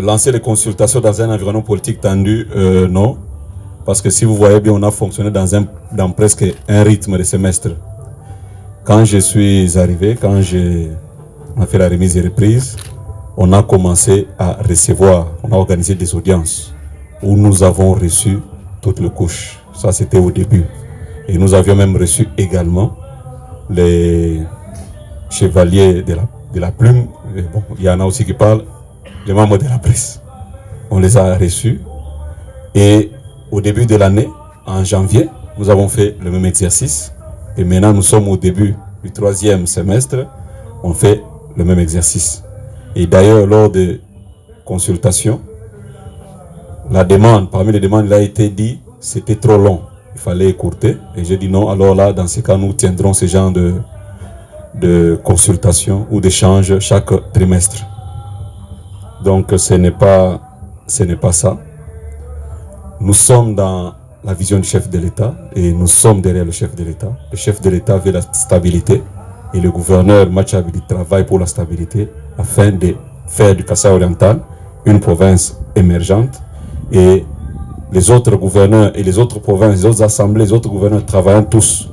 Lancer les consultations dans un environnement politique tendu, non. Parce que si vous voyez bien, on a fonctionné dans presque un rythme de semestre. Quand je suis arrivé, quand on a fait la remise et reprise, on a commencé à recevoir, on a organisé des audiences où nous avons reçu toutes les couches. Ça, c'était au début. Et nous avions même reçu également les chevaliers de la plume. Et bon, il y en a aussi qui parlent, les membres de la presse. On les a reçus. Et au début de l'année, en janvier, nous avons fait le même exercice. Et maintenant, nous sommes au début du 3e semestre. On fait le même exercice. Et d'ailleurs, lors de consultations, la demande, parmi les demandes, il a été dit, c'était trop long. Il fallait écourter. Et j'ai dit non, alors là, dans ces cas, nous tiendrons ce genre de consultation ou d'échange chaque trimestre. Donc, ce n'est pas ça. Nous sommes dans la vision du chef de l'État et nous sommes derrière le chef de l'État. Le chef de l'État veut la stabilité et le gouverneur Machabili travaille pour la stabilité afin de faire du Kasaï oriental une province émergente et les autres gouverneurs et les autres provinces, les autres assemblées, les autres gouverneurs travaillant tous.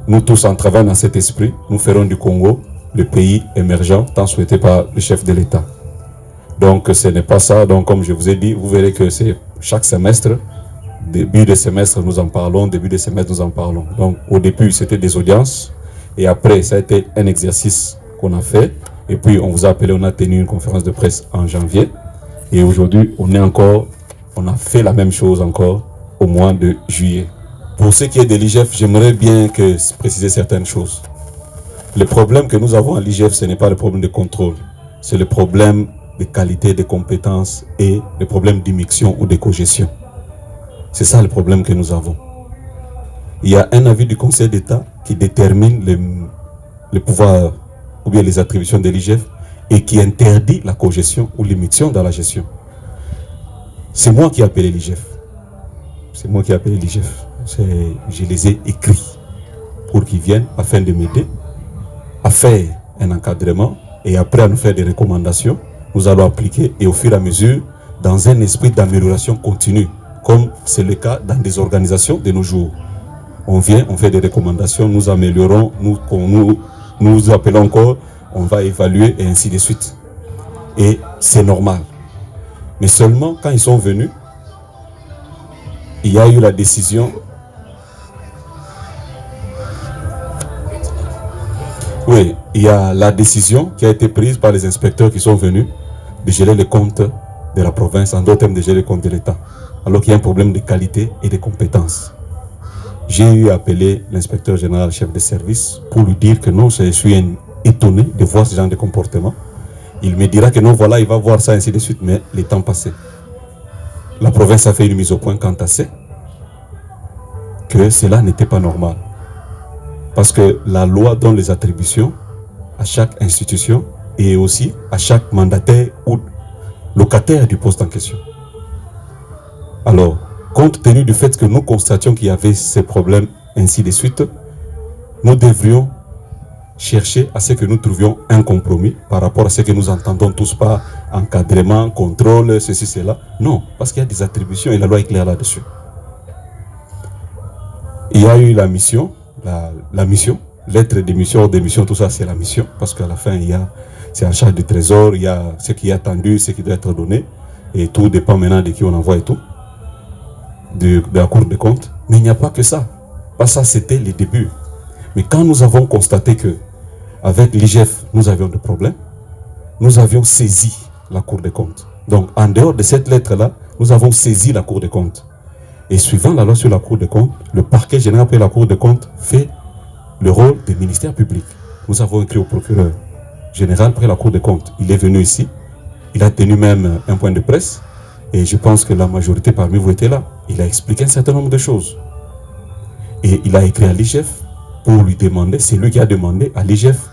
Nous tous en travaillant dans cet esprit, nous ferons du Congo le pays émergent tant souhaité par le chef de l'État. Donc ce n'est pas ça. Donc comme je vous ai dit, vous verrez que c'est chaque semestre, début de semestre nous en parlons, début de semestre nous en parlons. Donc au début c'était des audiences et après ça a été un exercice qu'on a fait et puis on vous a appelé, on a tenu une conférence de presse en janvier et aujourd'hui on a fait la même chose encore au mois de juillet. Pour ce qui est de l'IGF, j'aimerais bien préciser certaines choses. Le problème que nous avons à l'IGF, ce n'est pas le problème de contrôle, c'est le problème de qualité, de compétences et le problème d'immixtion ou de cogestion. C'est ça le problème que nous avons. Il y a un avis du Conseil d'État qui détermine le pouvoir ou bien les attributions de l'IGF et qui interdit la cogestion ou l'immixtion dans la gestion. C'est moi qui ai appelé l'IGF. C'est moi qui ai appelé l'IGF. Je les ai écrits pour qu'ils viennent afin de m'aider à faire un encadrement et après à nous faire des recommandations. Nous allons appliquer et au fur et à mesure dans un esprit d'amélioration continue, comme c'est le cas dans des organisations de nos jours. On vient, on fait des recommandations, nous améliorons, nous appelons encore, on va évaluer et ainsi de suite. Et c'est normal. Mais seulement quand ils sont venus, il y a eu la décision. Oui, il y a la décision qui a été prise par les inspecteurs qui sont venus de gérer les comptes de la province, en d'autres termes de gérer les comptes de l'État, alors qu'il y a un problème de qualité et de compétences. J'ai eu appelé l'inspecteur général chef de service pour lui dire que non, je suis étonné de voir ce genre de comportement. Il me dira que non, voilà, il va voir ça, ainsi de suite, mais les temps passés. La province a fait une mise au point quant à ça, que cela n'était pas normal. Parce que la loi donne les attributions à chaque institution et aussi à chaque mandataire ou locataire du poste en question. Alors, compte tenu du fait que nous constations qu'il y avait ces problèmes, ainsi de suite, nous devrions chercher à ce que nous trouvions un compromis par rapport à ce que nous entendons tous par encadrement, contrôle, ceci, cela. Non, parce qu'il y a des attributions et la loi est claire là-dessus. Il y a eu la mission, la mission, lettre d'émission, d'émission, tout ça c'est la mission, parce qu'à la fin c'est en charge du trésor, il y a ce qui est attendu, ce qui doit être donné, et tout dépend maintenant de qui on envoie et tout, de la Cour des comptes. Mais il n'y a pas que ça. Pas ça, c'était les débuts. Mais quand nous avons constaté que avec l'IGF, nous avions des problèmes, nous avions saisi la Cour des comptes. Donc, en dehors de cette lettre-là, nous avons saisi la Cour des comptes. Et suivant la loi sur la Cour des comptes, le parquet général après la Cour des comptes fait le rôle des ministères publics. Nous avons écrit au procureur général après la Cour des comptes. Il est venu ici, il a tenu même un point de presse, et je pense que la majorité parmi vous était là. Il a expliqué un certain nombre de choses. Et il a écrit à l'IGF pour lui demander, c'est lui qui a demandé à l'IGF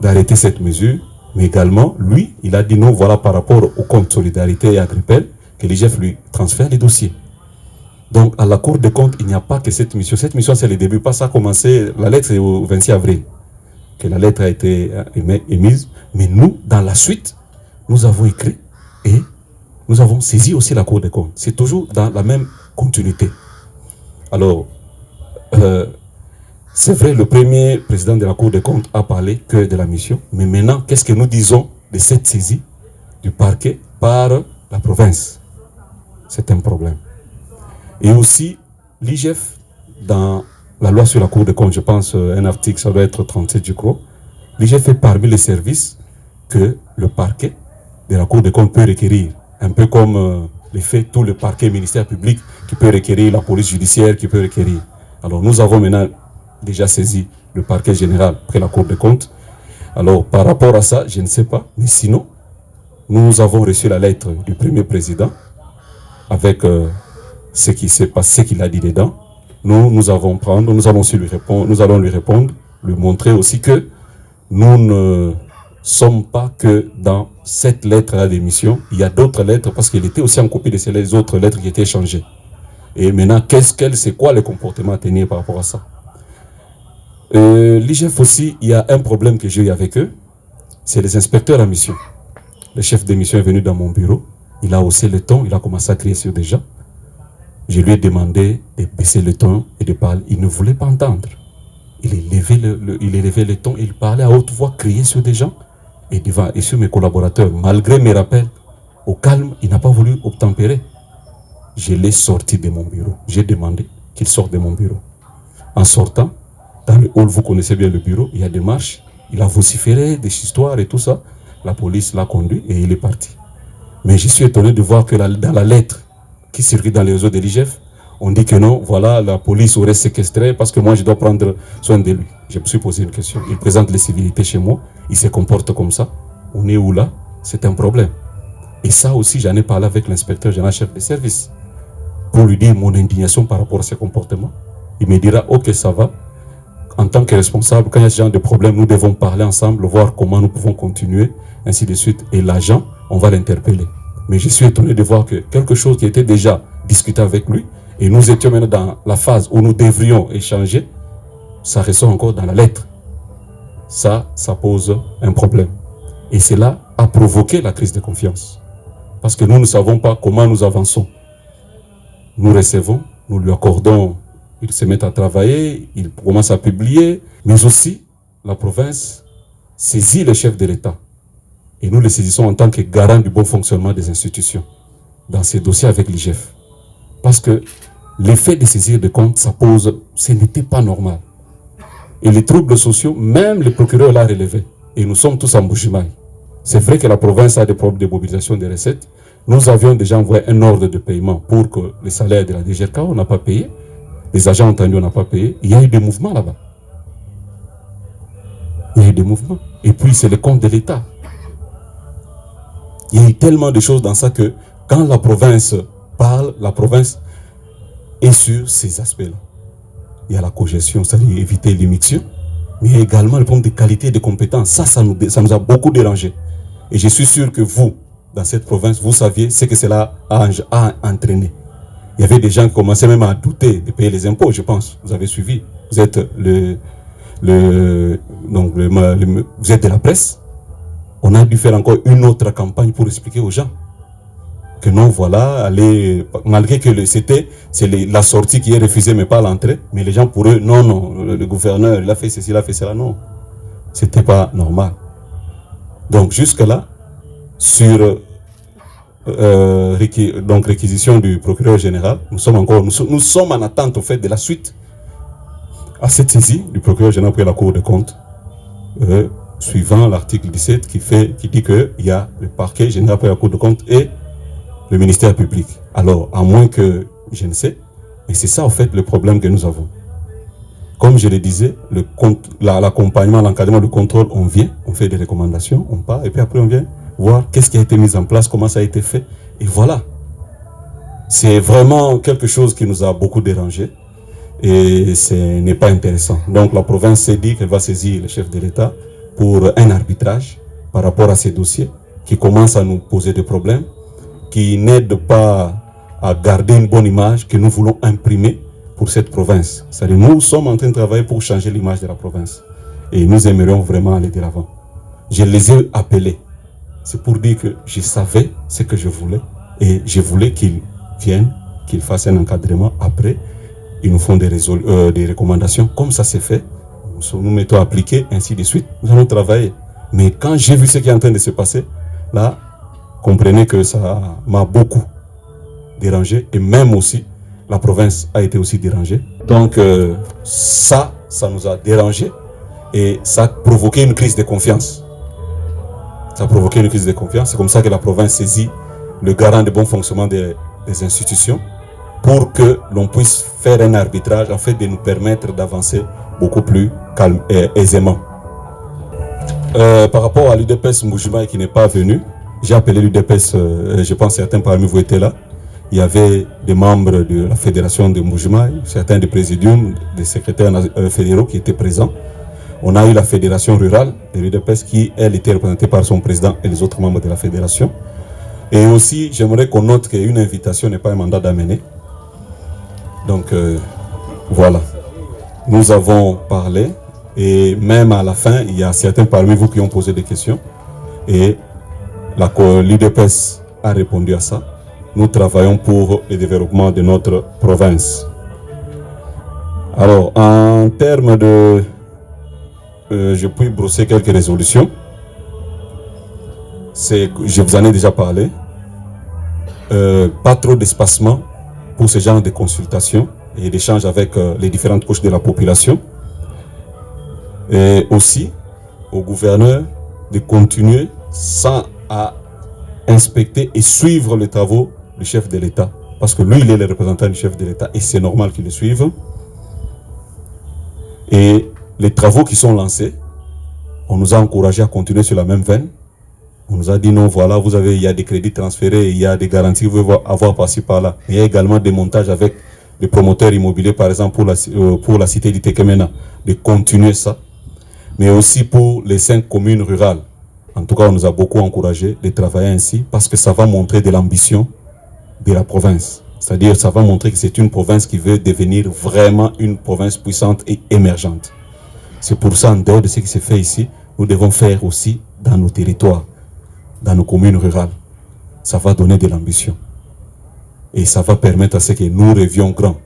d'arrêter cette mesure, mais également, lui, il a dit non, voilà par rapport au compte Solidarité et Agripel, que l'IGF lui transfère les dossiers. Donc, à la Cour des comptes, il n'y a pas que cette mission. Cette mission, c'est le début. Pas ça a commencé, la lettre, c'est au 26 avril que la lettre a été émise. Mais nous, dans la suite, nous avons écrit et nous avons saisi aussi la Cour des comptes. C'est toujours dans la même continuité. Alors, c'est vrai, le premier président de la Cour des comptes a parlé que de la mission. Mais maintenant, qu'est-ce que nous disons de cette saisie du parquet par la province? C'est un problème. Et aussi, l'IGF, dans la loi sur la Cour des comptes, je pense, un article, ça doit être 37, je crois, l'IGF est parmi les services que le parquet de la Cour des comptes peut requérir. Un peu comme les faits, tout le parquet ministère public qui peut requérir, la police judiciaire qui peut requérir. Alors, nous avons maintenant déjà saisi le parquet général près la Cour des comptes. Alors, par rapport à ça, je ne sais pas, mais sinon, nous avons reçu la lettre du premier président avec ce qui s'est passé, ce qu'il a dit dedans. Nous allons aussi lui répondre, nous allons lui répondre, lui montrer aussi que nous ne sommes pas que dans cette lettre d'émission. Il y a d'autres lettres parce qu'il était aussi en copie de ces autres lettres qui étaient échangées. Et maintenant, c'est quoi le comportement à tenir par rapport à ça? L'IGF aussi, il y a un problème que j'ai eu avec eux, c'est les inspecteurs en mission. Le chef de mission est venu dans mon bureau, il a haussé le ton, il a commencé à crier sur des gens. Je lui ai demandé de baisser le ton et de parler. Il ne voulait pas entendre. Il élevait le ton, il parlait à haute voix, criait sur des gens et sur mes collaborateurs. Malgré mes rappels, au calme, il n'a pas voulu obtempérer. Je l'ai sorti de mon bureau. J'ai demandé qu'il sorte de mon bureau. En sortant, dans le hall, vous connaissez bien le bureau, il y a des marches. Il a vociféré des histoires et tout ça. La police l'a conduit et il est parti. Mais je suis étonné de voir que dans la lettre qui circule dans les réseaux de l'IGF, on dit que non, voilà, la police aurait séquestré parce que moi je dois prendre soin de lui. Je me suis posé une question. Il présente les civilités chez moi, il se comporte comme ça. On est où là? C'est un problème. Et ça aussi, j'en ai parlé avec l'inspecteur général chef de service pour lui dire mon indignation par rapport à ce comportement. Il me dira, ok, ça va. En tant que responsable, quand il y a ce genre de problème, nous devons parler ensemble, voir comment nous pouvons continuer, ainsi de suite. Et l'agent, on va l'interpeller. Mais je suis étonné de voir que quelque chose qui était déjà discuté avec lui, et nous étions maintenant dans la phase où nous devrions échanger, ça ressort encore dans la lettre. Ça pose un problème. Et cela a provoqué la crise de confiance. Parce que nous ne savons pas comment nous avançons. Nous recevons, nous lui accordons, il se met à travailler, il commence à publier, mais aussi la province saisit le chef de l'État. Et nous le saisissons en tant que garant du bon fonctionnement des institutions dans ces dossiers avec l'IGF. Parce que l'effet de saisir de comptes, ce n'était pas normal. Et les troubles sociaux, même le procureur l'a relevé. Et nous sommes tous en Bujimaï. C'est vrai que la province a des problèmes de mobilisation des recettes. Nous avions déjà envoyé un ordre de paiement pour que les salaires de la DGRK, on n'a pas payé. Les agents entendus, on n'a pas payé. Il y a eu des mouvements là-bas. Il y a eu des mouvements. Et puis, c'est le compte de l'État. Il y a eu tellement de choses dans ça que quand la province parle, la province est sur ces aspects-là. Il y a la cogestion, c'est-à-dire éviter l'immixtion, mais il y a également le problème de qualité et de compétences. Ça nous a beaucoup dérangé. Et je suis sûr que vous, dans cette province, vous saviez ce que cela a entraîné. Il y avait des gens qui commençaient même à douter de payer les impôts, je pense. Vous avez suivi. Vous êtes vous êtes de la presse. On a dû faire encore une autre campagne pour expliquer aux gens que non, voilà, malgré que c'est la sortie qui est refusée, mais pas l'entrée. Mais les gens, pour eux, non, le gouverneur, il a fait ceci, il a fait cela, non. C'était pas normal. Donc, jusque-là, sur réquisition du procureur général, nous sommes en attente, au fait, de la suite à cette saisie du procureur général pour la Cour des comptes, suivant l'article 17 qui dit qu'il y a le parquet général pour la Cour des comptes et le ministère public. Alors, à moins que je ne sais, et c'est ça, en fait, le problème que nous avons. Comme je le disais, l'accompagnement, l'encadrement, le contrôle, on vient, on fait des recommandations, on part, et puis après on vient voir qu'est-ce qui a été mis en place, comment ça a été fait, et voilà. C'est vraiment quelque chose qui nous a beaucoup dérangé, et ce n'est pas intéressant. Donc la province s'est dit qu'elle va saisir le chef de l'État pour un arbitrage par rapport à ces dossiers qui commencent à nous poser des problèmes, qui n'aident pas à garder une bonne image que nous voulons imprimer pour cette province. C'est-à-dire nous sommes en train de travailler pour changer l'image de la province. Et nous aimerions vraiment aller de l'avant. Je les ai appelés. C'est pour dire que je savais ce que je voulais et je voulais qu'ils viennent, qu'ils fassent un encadrement. Après, ils nous font des recommandations. Comme ça s'est fait, nous mettons à appliquer, ainsi de suite. Nous allons travailler. Mais quand j'ai vu ce qui est en train de se passer, là, comprenez que ça m'a beaucoup dérangé. Et même aussi, la province a été aussi dérangée. Donc, ça nous a dérangé. Et ça a provoqué une crise de confiance. Ça a provoqué une crise de confiance. C'est comme ça que la province saisit le garant de bon fonctionnement des institutions pour que l'on puisse faire un arbitrage en fait de nous permettre d'avancer beaucoup plus calme et aisément. Par rapport à l'UDPS Mbujimayi qui n'est pas venu, j'ai appelé l'UDPS, je pense que certains parmi vous étaient là. Il y avait des membres de la fédération de Mbujimayi, certains des présidiums, des secrétaires fédéraux qui étaient présents. On a eu la fédération rurale de l'UDPS qui, elle, était représentée par son président et les autres membres de la fédération. Et aussi, j'aimerais qu'on note qu'une invitation n'est pas un mandat d'amener. Donc, voilà. Nous avons parlé et même à la fin, il y a certains parmi vous qui ont posé des questions. Et l'UDPS a répondu à ça. Nous travaillons pour le développement de notre province. Alors, en termes de... je puis brosser quelques résolutions. Je vous en ai déjà parlé. Pas trop d'espacement pour ce genre de consultations et d'échanges avec les différentes couches de la population. Et aussi au gouverneur de continuer sans à inspecter et suivre les travaux du chef de l'État. Parce que lui, il est le représentant du chef de l'État et c'est normal qu'il le suive. Et les travaux qui sont lancés, on nous a encouragé à continuer sur la même veine. On nous a dit non, voilà, il y a des crédits transférés, il y a des garanties que vous pouvez avoir par-ci, par-là. Il y a également des montages avec les promoteurs immobiliers, par exemple pour la cité d'Itekemena, de continuer ça. Mais aussi pour les 5 communes rurales. En tout cas, on nous a beaucoup encouragé de travailler ainsi parce que ça va montrer de l'ambition de la province. C'est-à-dire, ça va montrer que c'est une province qui veut devenir vraiment une province puissante et émergente. C'est pour ça, en dehors de ce qui se fait ici, nous devons faire aussi dans nos territoires, dans nos communes rurales. Ça va donner de l'ambition. Et ça va permettre à ce que nous rêvions grand.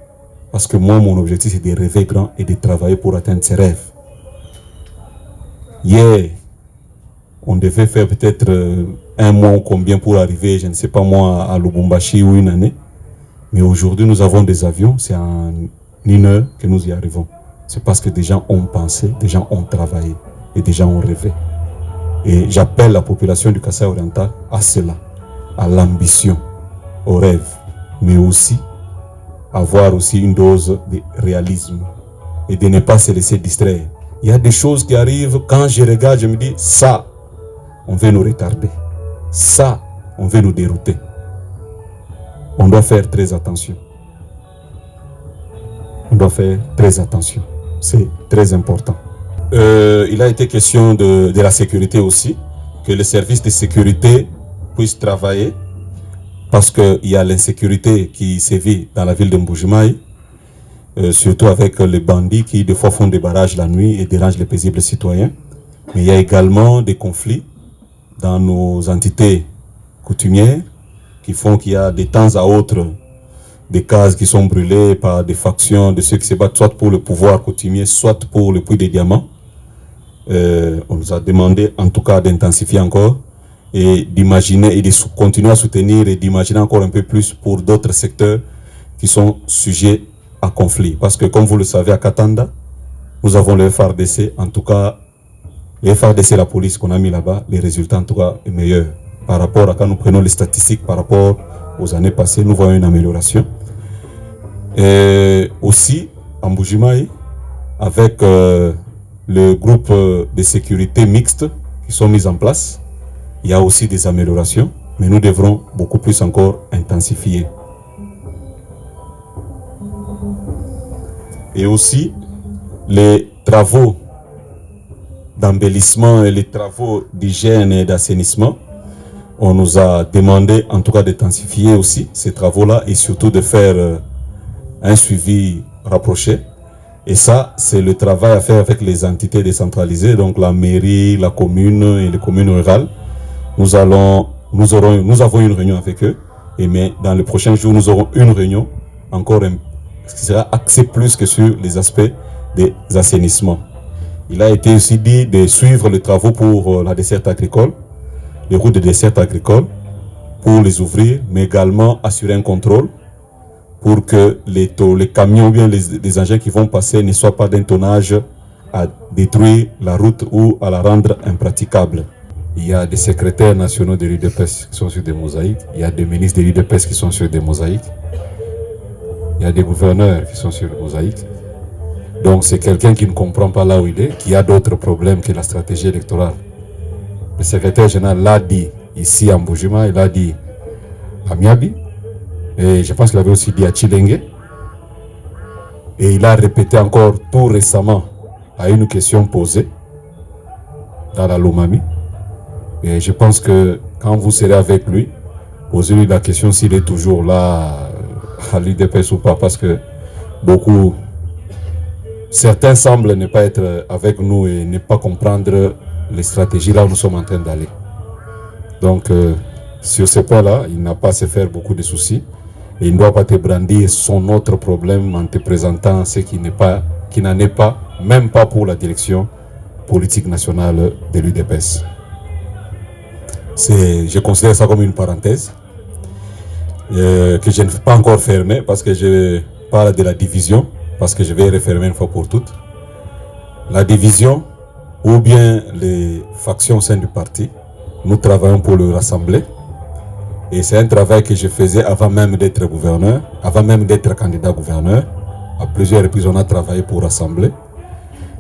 Parce que moi, mon objectif, c'est de rêver grand et de travailler pour atteindre ses rêves. Hier, on devait faire peut-être un mois ou combien pour arriver, je ne sais pas moi, à Lubumbashi ou une année. Mais aujourd'hui, nous avons des avions, c'est en une heure que nous y arrivons. C'est parce que des gens ont pensé, des gens ont travaillé et des gens ont rêvé. Et j'appelle la population du Kasaï oriental à cela, à l'ambition, au rêve, mais aussi avoir aussi une dose de réalisme et de ne pas se laisser distraire. Il y a des choses qui arrivent, quand je regarde, je me dis, ça, on veut nous retarder. Ça, on veut nous dérouter. On doit faire très attention. On doit faire très attention. C'est très important. Il a été question de la sécurité aussi, que les services de sécurité puissent travailler, parce qu'il y a l'insécurité qui sévit dans la ville de Mbujimayi, surtout avec les bandits qui des fois font des barrages la nuit et dérangent les paisibles citoyens. Mais il y a également des conflits dans nos entités coutumières qui font qu'il y a de temps à autre des cases qui sont brûlées par des factions de ceux qui se battent soit pour le pouvoir coutumier, soit pour le puits des diamants. On nous a demandé en tout cas d'intensifier encore et d'imaginer et de continuer à soutenir et d'imaginer encore un peu plus pour d'autres secteurs qui sont sujets à conflit. Parce que comme vous le savez, à Katanda, nous avons le FRDC, en tout cas, le FRDC, la police qu'on a mis là-bas, les résultats en tout cas est meilleur. Par rapport à quand nous prenons les statistiques par rapport aux années passées, nous voyons une amélioration. Et aussi, en Mbujimayi, avec le groupe de sécurité mixte qui sont mis en place, il y a aussi des améliorations, mais nous devrons beaucoup plus encore intensifier. Et aussi, les travaux d'embellissement et les travaux d'hygiène et d'assainissement, On nous a demandé en tout cas d'intensifier aussi ces travaux-là et surtout de faire un suivi rapproché. Et ça, c'est le travail à faire avec les entités décentralisées, donc la mairie, la commune et les communes rurales. Nous avons une réunion avec eux, mais dans les prochains jours, nous aurons une réunion encore qui sera axée plus que sur les aspects des assainissements. Il a été aussi dit de suivre les travaux pour la desserte agricole, les routes de desserte agricole, pour les ouvrir, mais également assurer un contrôle pour que les camions ou bien les engins qui vont passer ne soient pas d'un tonnage à détruire la route ou à la rendre impraticable. Il y a des secrétaires nationaux de l'UDPS qui sont sur des mosaïques, il y a des ministres de l'UDPS qui sont sur des mosaïques, il y a des gouverneurs qui sont sur des mosaïques. Donc c'est quelqu'un qui ne comprend pas là où il est, qui a d'autres problèmes que la stratégie électorale. Le secrétaire général l'a dit ici à Mbujima, il l'a dit à Miabi, et je pense qu'il avait aussi dit à Chilenge. Et il a répété encore tout récemment à une question posée dans la Lomami. Et je pense que quand vous serez avec lui, posez-lui la question s'il est toujours là à l'UDPS ou pas, parce que certains semblent ne pas être avec nous et ne pas comprendre les stratégies là où nous sommes en train d'aller. Donc, sur ce point-là, il n'a pas à se faire beaucoup de soucis. Et il ne doit pas te brandir son autre problème en te présentant ce qui n'en est pas, même pas pour la direction politique nationale de l'UDPS. Je considère ça comme une parenthèse que je ne vais pas encore fermer parce que je parle de la division, parce que je vais refermer une fois pour toutes. La division ou bien les factions au sein du parti, nous travaillons pour le rassembler. Et c'est un travail que je faisais avant même d'être gouverneur, avant même d'être candidat gouverneur. À plusieurs reprises, on a travaillé pour rassembler.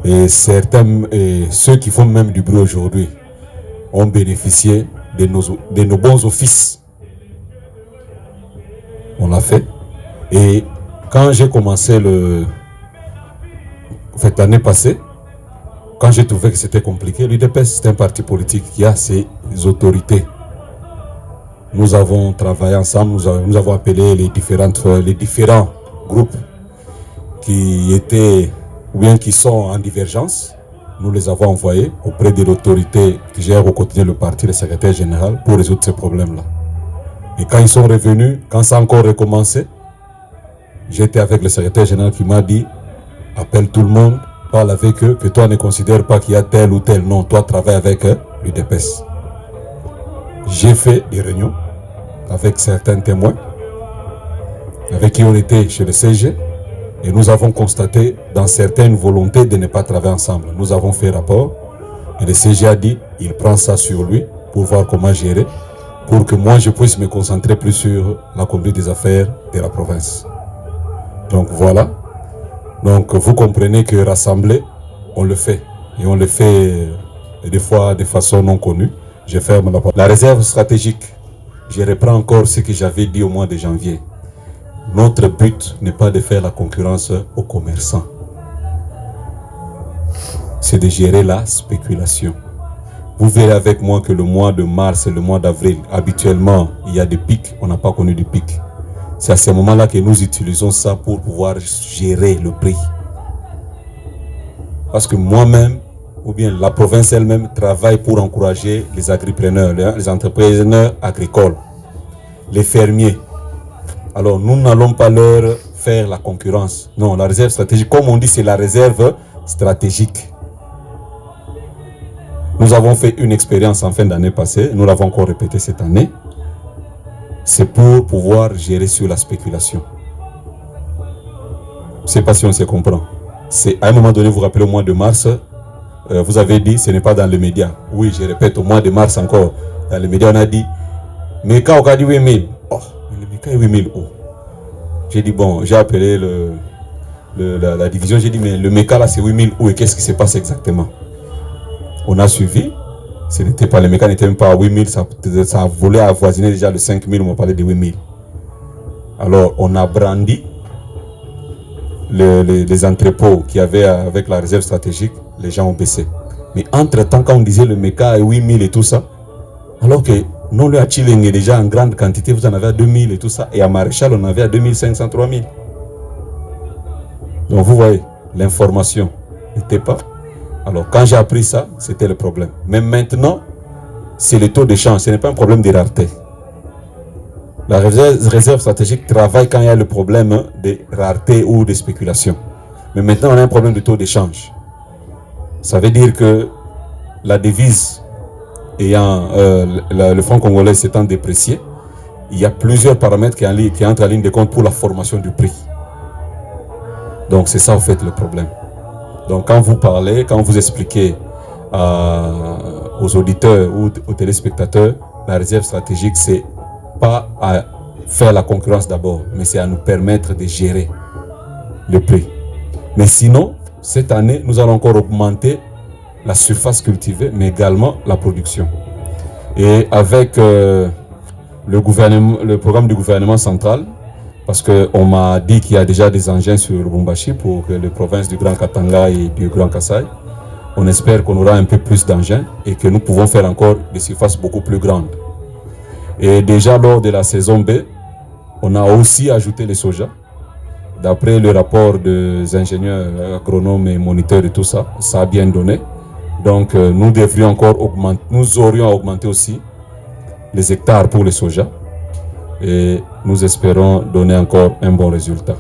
Et ceux qui font même du bruit aujourd'hui ont bénéficié de nos bons offices. On l'a fait. Et quand j'ai commencé l'année passée, quand j'ai trouvé que c'était compliqué, l'UDPS, c'est un parti politique qui a ses autorités. Nous avons travaillé ensemble, nous avons appelé les différents groupes qui étaient ou bien qui sont en divergence. Nous les avons envoyés auprès de l'autorité qui gère au quotidien le parti, le secrétaire général, pour résoudre ces problèmes-là. Et quand ils sont revenus, quand ça a encore recommencé, j'étais avec le secrétaire général qui m'a dit « Appelle tout le monde, parle avec eux, que toi ne considères pas qu'il y a tel ou tel nom, toi travaille avec l'UDPS. » J'ai fait des réunions avec certains témoins avec qui on était chez le CG et nous avons constaté dans certaines volontés de ne pas travailler ensemble. Nous avons fait rapport et le CG a dit il prend ça sur lui pour voir comment gérer, pour que moi je puisse me concentrer plus sur la conduite des affaires de la province. Donc voilà. Donc vous comprenez que rassembler, on le fait. Et on le fait des fois de façon non connue. Je ferme la porte. La réserve stratégique, je reprends encore ce que j'avais dit au mois de janvier. Notre but n'est pas de faire la concurrence aux commerçants. C'est de gérer la spéculation. Vous verrez avec moi que le mois de mars et le mois d'avril, habituellement, il y a des pics. On n'a pas connu de pics. C'est à ce moment-là que nous utilisons ça pour pouvoir gérer le prix. Parce que moi-même, ou bien la province elle-même travaille pour encourager les agripreneurs, les entrepreneurs agricoles, les fermiers. Alors nous n'allons pas leur faire la concurrence. Non, la réserve stratégique, comme on dit, c'est la réserve stratégique. Nous avons fait une expérience en fin d'année passée, nous l'avons encore répété cette année. C'est pour pouvoir gérer sur la spéculation. Je ne sais pas si on se comprend. C'est à un moment donné, vous vous rappelez, au mois de mars, vous avez dit ce n'est pas dans les médias. Oui, je répète, au mois de mars encore, dans les médias, on a dit Meka, on a dit 8000. Oh, mais le Meka est 8000. Oh. J'ai dit bon, j'ai appelé la division, j'ai dit mais le Meka là c'est 8000 où et qu'est-ce qui se passe exactement? On a suivi, ce n'était pas, le Meka n'était même pas à 8000, ça voulait avoisiner déjà le 5000, on m'a parlé de 8000. Alors on a brandi les entrepôts qu'il y avait avec la réserve stratégique, les gens ont baissé. Mais entre-temps, quand on disait le Meka et 8000 et tout ça, alors que Non, le à Chilling est déjà en grande quantité, vous en avez à 2000 et tout ça. Et à Maréchal, on avait à 2500, 3000. Donc vous voyez, l'information n'était pas. Alors quand j'ai appris ça, c'était le problème. Mais maintenant, c'est le taux d'échange, ce n'est pas un problème de rareté. La réserve stratégique travaille quand il y a le problème de rareté ou de spéculation. Mais maintenant, on a un problème de taux d'échange. Ça veut dire que la devise ayant le franc congolais s'étant déprécié, il y a plusieurs paramètres qui entrent en ligne de compte pour la formation du prix. Donc c'est ça en fait le problème. Donc quand vous parlez, quand vous expliquez aux auditeurs ou aux téléspectateurs, la réserve stratégique, c'est pas à faire la concurrence d'abord, mais c'est à nous permettre de gérer le prix. Mais sinon, cette année, nous allons encore augmenter la surface cultivée, mais également la production. Et avec le programme du gouvernement central, parce qu'on m'a dit qu'il y a déjà des engins sur Lubumbashi pour les provinces du Grand Katanga et du Grand Kasaï, on espère qu'on aura un peu plus d'engins et que nous pouvons faire encore des surfaces beaucoup plus grandes. Et déjà lors de la saison B, on a aussi ajouté le soja. D'après le rapport des ingénieurs, agronomes et moniteurs et tout ça, ça a bien donné. Donc nous devrions encore augmenter, nous aurions augmenté aussi les hectares pour le soja. Et nous espérons donner encore un bon résultat.